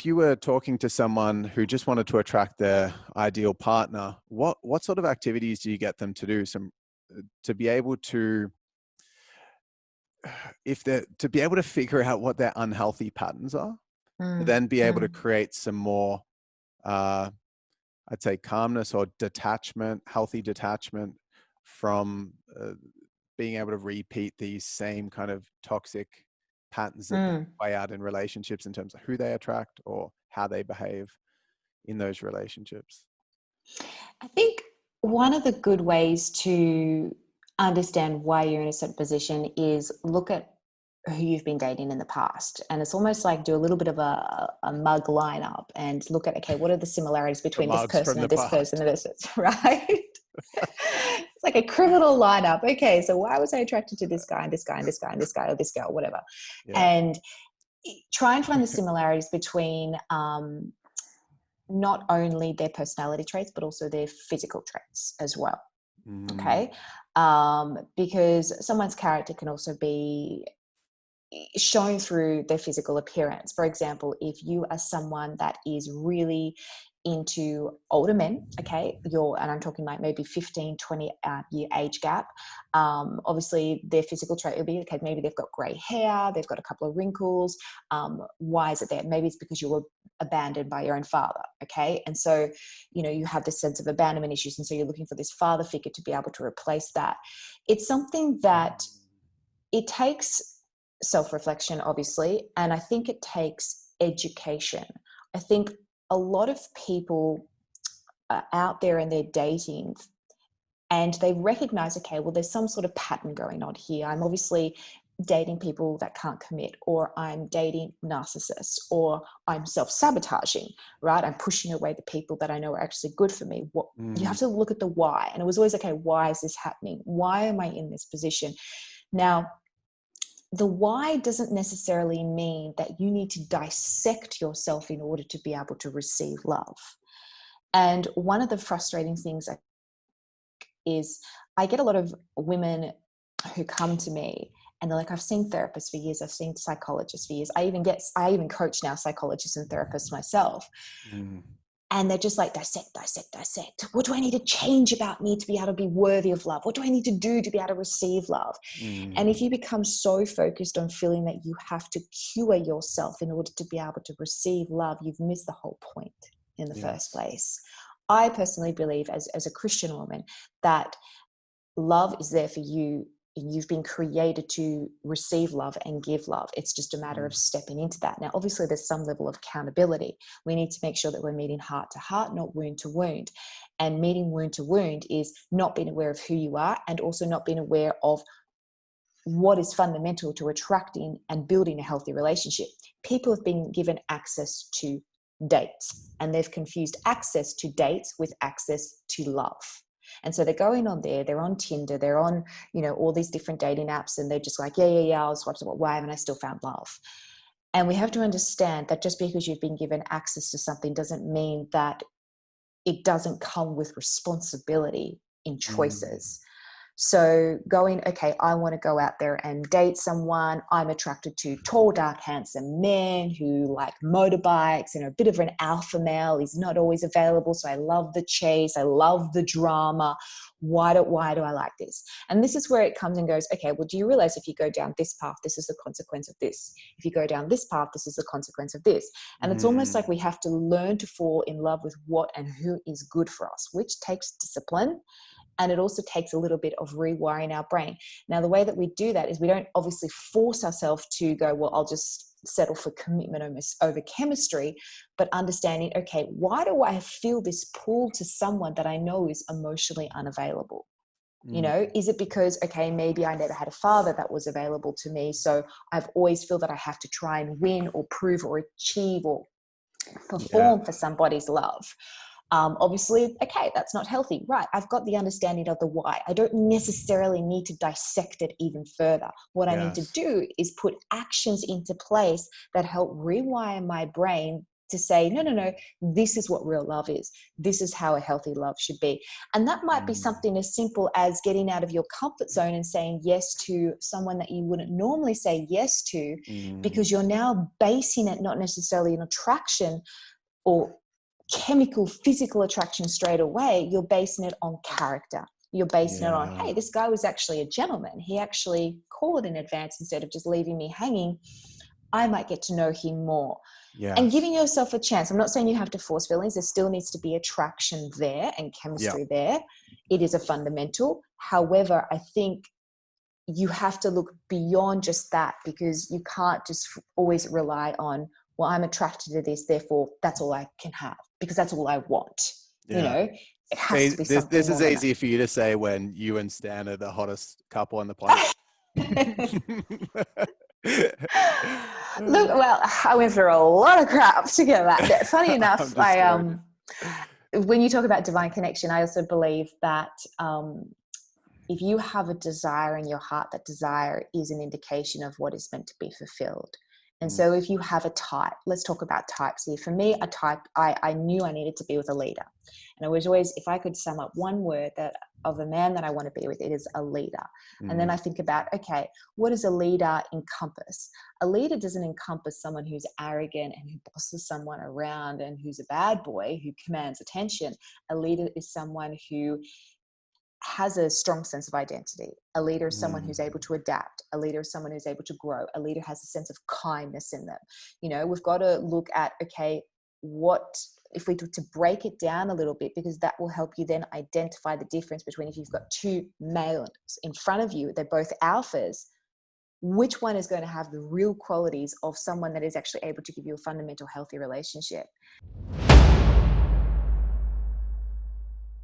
if you were talking to someone who just wanted to attract their ideal partner, what sort of activities do you get them to do? Some to be able to, if they're to be able to figure out what their unhealthy patterns are, to Mm, then be able to mm, create some more, uh, I'd say, calmness or detachment, healthy detachment from being able to repeat these same kind of toxic patterns that then mm. play out in relationships in terms of who they attract or how they behave in those relationships. I think one of the good ways to understand why you're in a certain position is look at who you've been dating in the past. And it's almost like do a little bit of a mug lineup and look at, okay, what are the similarities The between this mugs from person the and this person past. and this person, right? It's like a criminal lineup. Okay, so why was I attracted to this guy and this guy and this guy and this guy or this girl, whatever? Yeah. And try and find the similarities between not only their personality traits, but also their physical traits as well. Mm, Okay. Because someone's character can also be shown through their physical appearance. For example, if you are someone that is really into older men, okay, and I'm talking like maybe 15, 20 year age gap, obviously their physical trait will be, okay, maybe they've got gray hair, they've got a couple of wrinkles. Why is it there? Maybe it's because you were abandoned by your own father, okay? And so, you have this sense of abandonment issues, and so you're looking for this father figure to be able to replace that. It's something that it takes self-reflection, obviously, and I think it takes education. I think a lot of people are out there and they're dating and they recognize, okay, well, there's some sort of pattern going on here. I'm obviously dating people that can't commit, or I'm dating narcissists, or I'm self-sabotaging, right? I'm pushing away the people that I know are actually good for me. What you mm, have to look at the why. And it was always, okay, why is this happening? Why am I in this position? Now, the why doesn't necessarily mean that you need to dissect yourself in order to be able to receive love. And one of the frustrating things is I get a lot of women who come to me and they're like, I've seen therapists for years, I've seen psychologists for years. I even coach now psychologists and therapists myself. mm, And they're just like, dissect, dissect, dissect. What do I need to change about me to be able to be worthy of love? What do I need to do to be able to receive love? And if mm. you become so focused on feeling that you have to cure yourself in order to be able to receive love, you've missed the whole point in the first Yes. place. I personally believe, as a Christian woman, that love is there for you. You've been created to receive love and give love. It's just a matter of Mm, stepping into that. Now, obviously, there's some level of accountability. We need to make sure that we're meeting heart to heart, not wound to wound. And meeting wound to wound is not being aware of who you are and also not being aware of what is fundamental to attracting and building a healthy relationship. People have been given access to dates and they've confused access to dates with access to love. And so they're going on there, they're on Tinder, they're on, all these different dating apps, and they're just like, yeah, yeah, yeah, I'll swap, why haven't I still found love? And we have to understand that just because you've been given access to something doesn't mean that it doesn't come with responsibility in mm. choices. So going, okay, I want to go out there and date someone. I'm attracted to tall, dark, handsome men who like motorbikes and are a bit of an alpha male. He's not always available. So I love the chase. I love the drama. Why do I like this? And this is where it comes and goes, okay, well, do you realize if you go down this path, this is the consequence of this? If you go down this path, this is the consequence of this. And it's almost like Mm. we have to learn to fall in love with what and who is good for us, which takes discipline. And it also takes a little bit of rewiring our brain. Now, the way that we do that is we don't obviously force ourselves to go, well, I'll just settle for commitment over chemistry, but understanding, okay, why do I feel this pull to someone that I know is emotionally unavailable? Mm. Is it because, okay, maybe I never had a father that was available to me, so I've always feel that I have to try and win or prove or achieve or Yeah. perform for somebody's love? Obviously, okay, that's not healthy. Right. I've got the understanding of the why. I don't necessarily need to dissect it even further. What I need to Yes. do is put actions into place that help rewire my brain to say, no, no, no, this is what real love is. This is how a healthy love should be. And that might be Mm, something as simple as getting out of your comfort zone and saying yes to someone that you wouldn't normally say yes to, mm, because you're now basing it not necessarily an attraction or chemical, physical attraction straight away. You're basing it on character. You're basing it on, yeah. hey, this guy was actually a gentleman. He actually called in advance instead of just leaving me hanging. I might get to know him more. And Yes. giving yourself a chance. I'm not saying you have to force feelings. There still needs to be attraction there and Yeah. chemistry there. It is a fundamental. However, I think you have to look beyond just that, because you can't just always rely on, well, I'm attracted to this, therefore that's all I can have because that's all I want. You Yeah. know, it has to See, be this something is more than easy for you to say when you and Stan are the hottest couple on the planet. that. Look, well, I went through a lot of crap to get that. Funny enough, I'm just joking. when you talk about divine connection, I also believe that if you have a desire in your heart, that desire is an indication of what is meant to be fulfilled. And Mm, so if you have a type, let's talk about types here. For me, a type, I knew I needed to be with a leader. And I was always, if I could sum up one word that of a man that I want to be with, it is a leader. And then mm, I think about, okay, what does a leader encompass? A leader doesn't encompass someone who's arrogant and who bosses someone around and who's a bad boy who commands attention. A leader is someone who has a strong sense of identity. A leader is someone mm. who's able to adapt. A leader is someone who's able to grow. A leader has a sense of kindness in them. You know, we've got to look at, okay, what if we to break it down a little bit, because that will help you then identify the difference between, if you've got two males in front of you, they're both alphas, which one is going to have the real qualities of someone that is actually able to give you a fundamental healthy relationship.